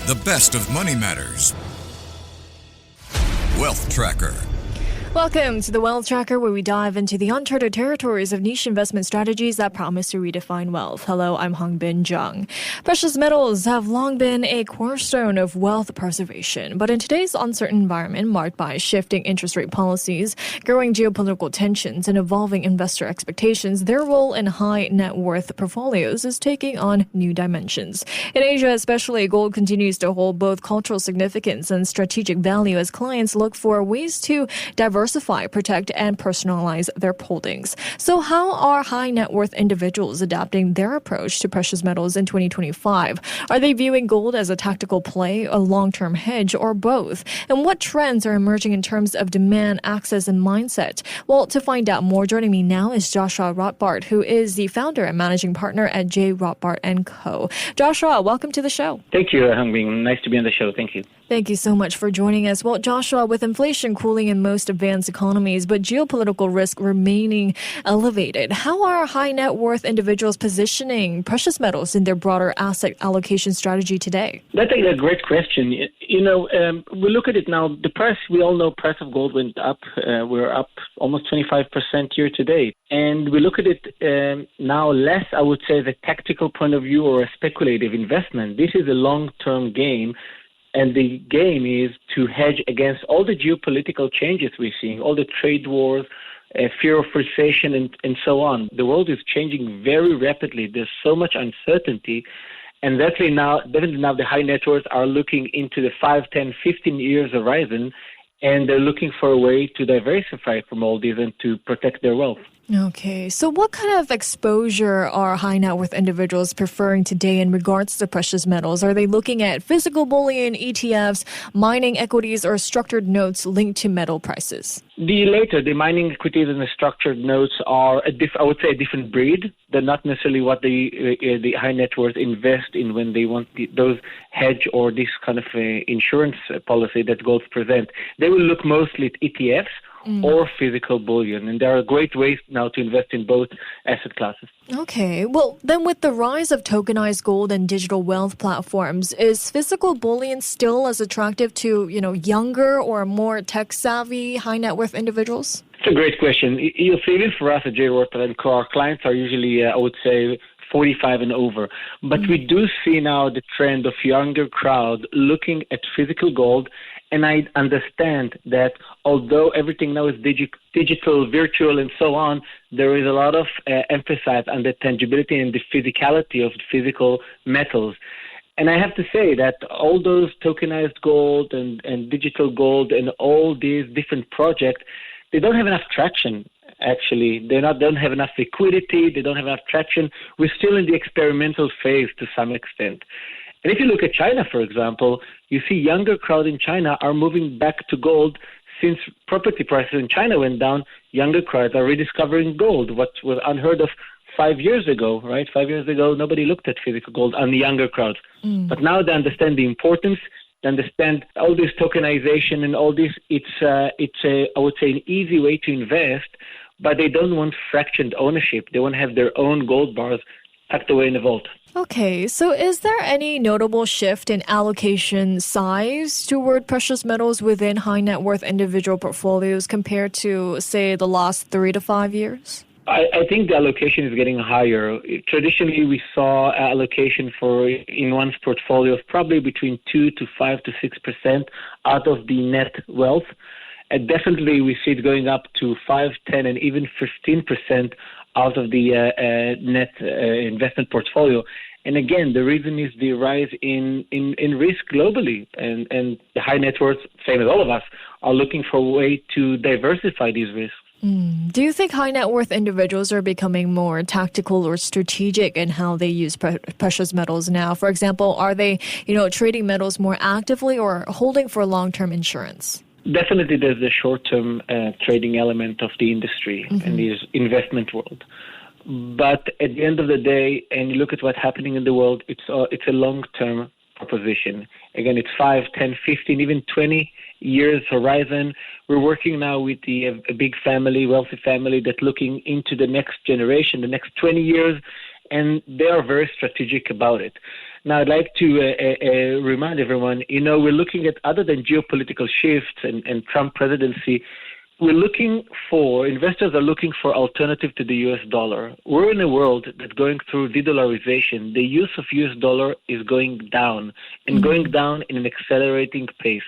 The best of money matters. Wealth Tracker. Welcome to the Wealth Tracker, where we dive into the uncharted territories of niche investment strategies that promise to redefine wealth. Hello, I'm Hongbin Jeong. Precious metals have long been a cornerstone of wealth preservation, but in today's uncertain environment marked by shifting interest rate policies, growing geopolitical tensions, and evolving investor expectations, their role in high net worth portfolios is taking on new dimensions. In Asia especially, gold continues to hold both cultural significance and strategic value as clients look for ways to diversify, protect, and personalize their holdings. So how are high net worth individuals adapting their approach to precious metals in 2025? Are they viewing gold as a tactical play, a long-term hedge, or both? And what trends are emerging in terms of demand, access, and mindset? Well, to find out more, joining me now is Joshua Rotbart, who is the founder and managing partner at Rotbart Co. Joshua, welcome to the show. Thank you, Hongbin. Nice to be on the show. Thank you. Thank you so much for joining us. Well, Joshua, with inflation cooling in most advanced economies, but geopolitical risk remaining elevated, how are high net worth individuals positioning precious metals in their broader asset allocation strategy today? That's a great question. We look at it now. The price, we all know, price of gold went up. We're up almost 25% year to date. And we look at it now less, I would say, the tactical point of view or a speculative investment. This is a long-term game. And the game is to hedge against all the geopolitical changes we're seeing, all the trade wars, fear of recession, and so on. The world is changing very rapidly. There's so much uncertainty. And definitely now the high net worth are looking into the 5, 10, 15 years horizon, and they're looking for a way to diversify from all these and to protect their wealth. Okay, so what kind of exposure are high net worth individuals preferring today in regards to precious metals? Are they looking at physical bullion, ETFs, mining equities, or structured notes linked to metal prices? The later, the mining equities and the structured notes are, I would say, a different breed. They're not necessarily what the high net worth invest in when they want those hedge or this kind of insurance policy that gold present. They will look mostly at ETFs. Or physical bullion. And there are great ways now to invest in both asset classes. Okay. Well, then with the rise of tokenized gold and digital wealth platforms, is physical bullion still as attractive to, younger or more tech-savvy high net worth individuals? It's a great question. You'll see even for us at Rotbart Co, our clients are usually, I would say, 45 and over. But we do see now the trend of younger crowd looking at physical gold. And I understand that although everything now is digital, virtual, and so on, there is a lot of emphasis on the tangibility and the physicality of the physical metals. And I have to say that all those tokenized gold and digital gold and all these different projects, they don't have enough traction. Actually, they don't have enough liquidity. They don't have enough traction. We're still in the experimental phase to some extent. And if you look at China, for example, you see younger crowd in China are moving back to gold. Since property prices in China went down, younger crowds are rediscovering gold, what was unheard of 5 years ago, right? 5 years ago, nobody looked at physical gold on the younger crowds. But now they understand the importance. They understand all this tokenization and all this. It's I would say, an easy way to invest, but they don't want fractioned ownership. They want to have their own gold bars tucked away in the vault. Okay, so is there any notable shift in allocation size toward precious metals within high net worth individual portfolios compared to, say, the last 3 to 5 years? I think the allocation is getting higher. Traditionally, we saw allocation in one's portfolio of probably between 2 to 5 to 6% out of the net wealth. And definitely, we see it going up to 5, 10, and even 15% out of the net investment portfolio. And again, the reason is the rise in risk globally. And the high net worth, same as all of us, are looking for a way to diversify these risks. Do you think high net worth individuals are becoming more tactical or strategic in how they use precious metals now? For example, are they, trading metals more actively or holding for long-term insurance? Definitely there's a short-term trading element of the industry and the investment world. But at the end of the day, and you look at what's happening in the world, it's a long-term proposition. Again, it's 5, 10, 15, even 20 years horizon. We're working now with a big family, wealthy family, that's looking into the next generation, the next 20 years, and they are very strategic about it. Now, I'd like to remind everyone, we're looking at, other than geopolitical shifts and Trump presidency, investors are looking for alternative to the US dollar. We're in a world that's going through de-dollarization. The use of US dollar is going down and going down in an accelerating pace.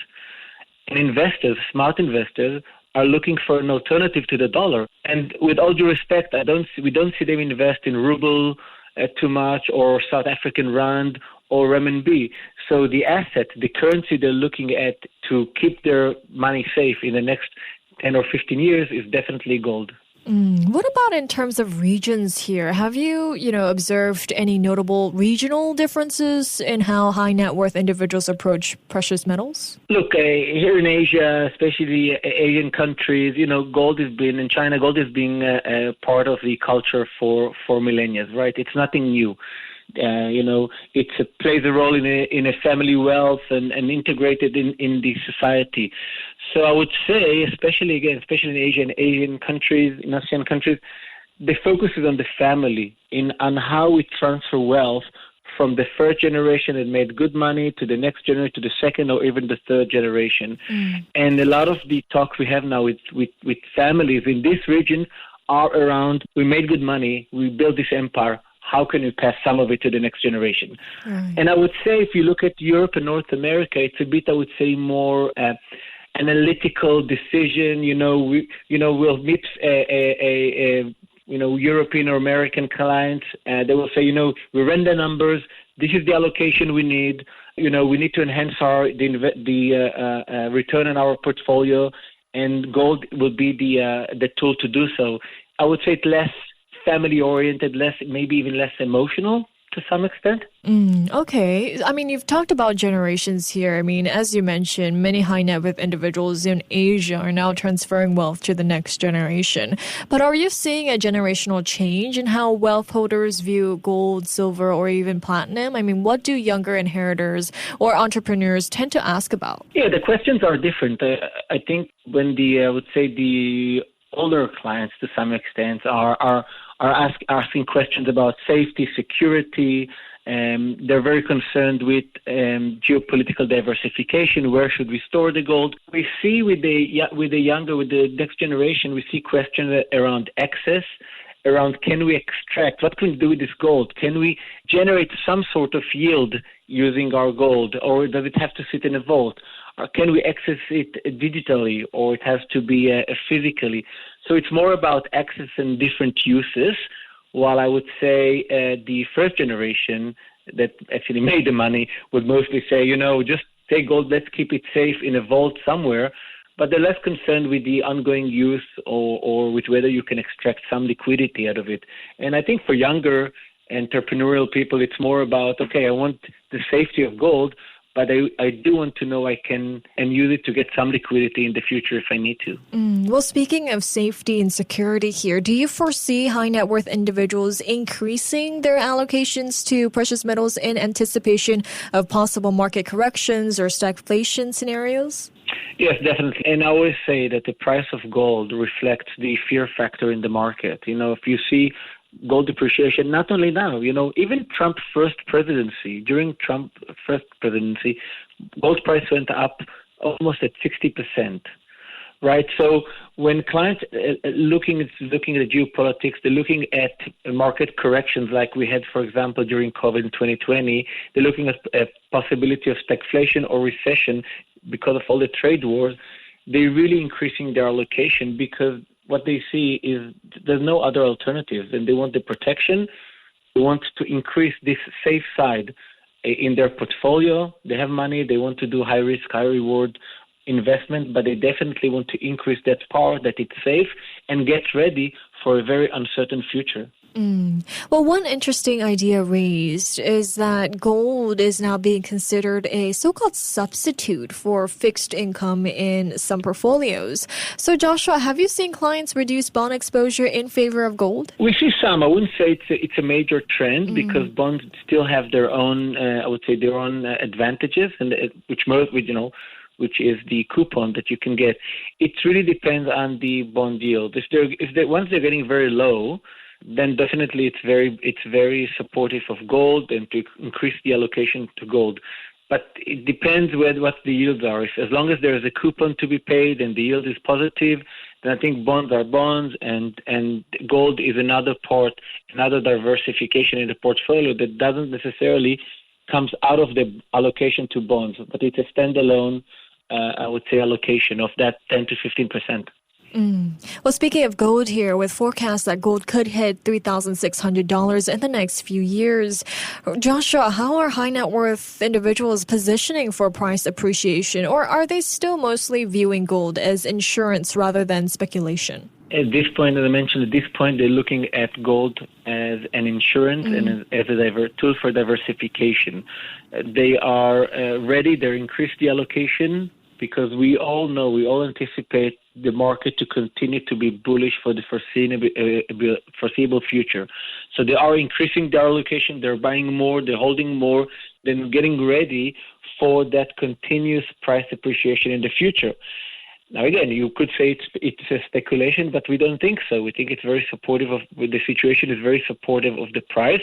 And investors, smart investors, are looking for an alternative to the dollar. And with all due respect, we don't see them invest in ruble too much, or South African rand, or renminbi. So the asset, the currency they're looking at to keep their money safe in the next 10 or 15 years is definitely gold. What about in terms of regions here? Have you, observed any notable regional differences in how high net worth individuals approach precious metals? Look, here in Asia, especially Asian countries, gold has been, in China, gold has been part of the culture for millennia, right? It's nothing new. It plays a role in a family wealth and integrated in the society. So I would say, especially in Asian countries, in ASEAN countries, the focus is on the family, on how we transfer wealth from the first generation that made good money to the next generation, to the second or even the third generation. And a lot of the talks we have now with families in this region are around, we made good money, we built this empire, how can we pass some of it to the next generation? Right. And I would say if you look at Europe and North America, it's a bit, I would say, more analytical decision. We'll meet European or American clients. They will say, we ran the numbers. This is the allocation we need. We need to enhance the return on our portfolio, and gold will be the tool to do so. I would say it's less family-oriented, maybe even less emotional to some extent. Okay. I mean, you've talked about generations here. I mean, as you mentioned, many high net worth individuals in Asia are now transferring wealth to the next generation. But are you seeing a generational change in how wealth holders view gold, silver, or even platinum? I mean, what do younger inheritors or entrepreneurs tend to ask about? Yeah, the questions are different. I think when the older clients, to some extent, are asking questions about safety, security. They're very concerned with geopolitical diversification. Where should we store the gold? We see with the next generation, we see questions around access, around can we extract, what can we do with this gold? Can we generate some sort of yield using our gold, or does it have to sit in a vault? Or can we access it digitally, or it has to be physically? So it's more about access and different uses, while I would say the first generation that actually made the money would mostly say, just take gold, let's keep it safe in a vault somewhere. But they're less concerned with the ongoing use or with whether you can extract some liquidity out of it. And I think for younger entrepreneurial people, it's more about, okay, I want the safety of gold, but I do want to know I can and use it to get some liquidity in the future if I need to. Well, speaking of safety and security here, do you foresee high net worth individuals increasing their allocations to precious metals in anticipation of possible market corrections or stagflation scenarios? Yes, definitely. And I always say that the price of gold reflects the fear factor in the market. If you see gold depreciation, not only now, even Trump's first presidency, gold price went up almost at 60%, right? So when clients looking at the geopolitics, they're looking at market corrections like we had, for example, during COVID in 2020. They're looking at a possibility of stagflation or recession because of all the trade wars. They're really increasing their allocation because what they see is there's no other alternatives, and they want the protection. They want to increase this safe side in their portfolio. They have money. They want to do high risk, high reward investment, but they definitely want to increase that part, that it's safe, and get ready for a very uncertain future. Well, one interesting idea raised is that gold is now being considered a so-called substitute for fixed income in some portfolios. So, Joshua, have you seen clients reduce bond exposure in favor of gold? We see some. I wouldn't say it's a major trend because bonds still have their own, their own advantages, and which is the coupon that you can get. It really depends on the bond yield. Once they're getting very low, then definitely it's very supportive of gold and to increase the allocation to gold. But it depends what the yields are. As long as there is a coupon to be paid and the yield is positive, then I think bonds are bonds, and gold is another diversification in the portfolio that doesn't necessarily comes out of the allocation to bonds, but it's a standalone, I would say, allocation of that 10 to 15%. Well, speaking of gold here, with forecasts that gold could hit $3,600 in the next few years, Joshua, how are high net worth individuals positioning for price appreciation, or are they still mostly viewing gold as insurance rather than speculation? At this point, as I mentioned, they're looking at gold as an insurance and as a tool for diversification. They are ready. They're increased the allocation because we all anticipate the market to continue to be bullish for the foreseeable future. So they are increasing their allocation. They're buying more. They're holding more. Then getting ready for that continuous price appreciation in the future. Now, again, you could say it's a speculation, but we don't think so. We think it's very supportive the situation is very supportive of the price.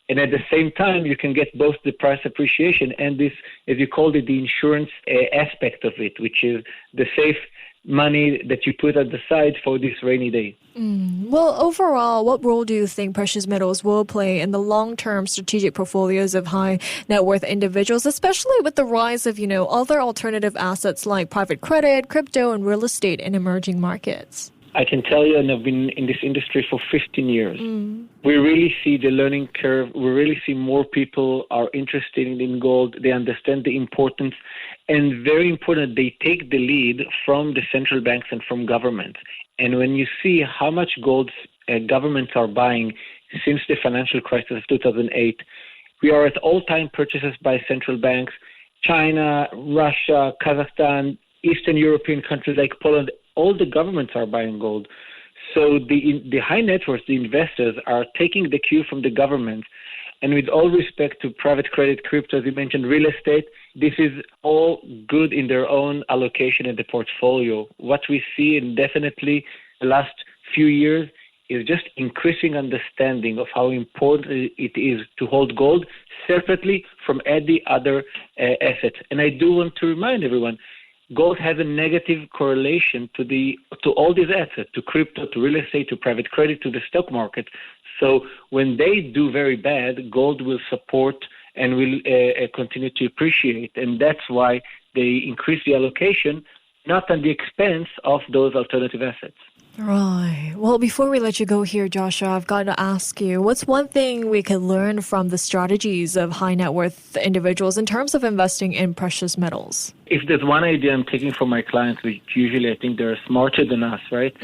And at the same time, you can get both the price appreciation and this, as you called it, the insurance aspect of it, which is the safe money that you put at the side for this rainy day. Well, overall, what role do you think precious metals will play in the long-term strategic portfolios of high net worth individuals, especially with the rise of, other alternative assets like private credit, crypto, and real estate in emerging markets? I can tell you, and I've been in this industry for 15 years, we really see the learning curve. We really see more people are interested in gold. They understand the importance. And very important, they take the lead from the central banks and from government. And when you see how much gold governments are buying since the financial crisis of 2008, we are at all-time purchases by central banks. China, Russia, Kazakhstan, Eastern European countries like Poland, all the governments are buying gold. So the high net worth, the investors, are taking the cue from the government. And with all respect to private credit, crypto, as you mentioned, real estate, this is all good in their own allocation in the portfolio. What we see, and definitely the last few years, is just increasing understanding of how important it is to hold gold separately from any other asset. And I do want to remind everyone, gold has a negative correlation to all these assets, to crypto, to real estate, to private credit, to the stock market. So when they do very bad, gold will support and will continue to appreciate. And that's why they increase the allocation, not at the expense of those alternative assets. Right. Well, before we let you go here, Joshua, I've got to ask you, what's one thing we could learn from the strategies of high net worth individuals in terms of investing in precious metals? If there's one idea I'm taking from my clients, which usually I think they're smarter than us, right,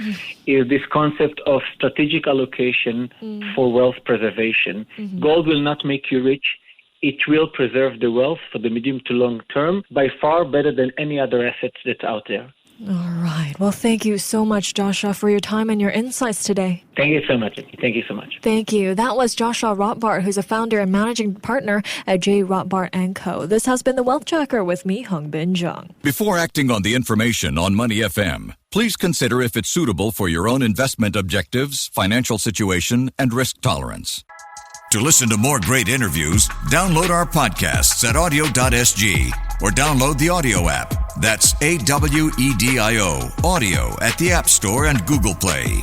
is this concept of strategic allocation for wealth preservation. Gold will not make you rich. It will preserve the wealth for the medium to long term by far better than any other assets that's out there. All right. Well, thank you so much, Joshua, for your time and your insights today. Thank you so much. Thank you so much. Thank you. That was Joshua Rotbart, who's a founder and managing partner at Rotbart Co. This has been The Wealth Tracker with me, Hongbin Jeong. Before acting on the information on Money FM, please consider if it's suitable for your own investment objectives, financial situation, and risk tolerance. To listen to more great interviews, download our podcasts at audio.sg or download the audio app. That's AWEDIO, audio at the App Store and Google Play.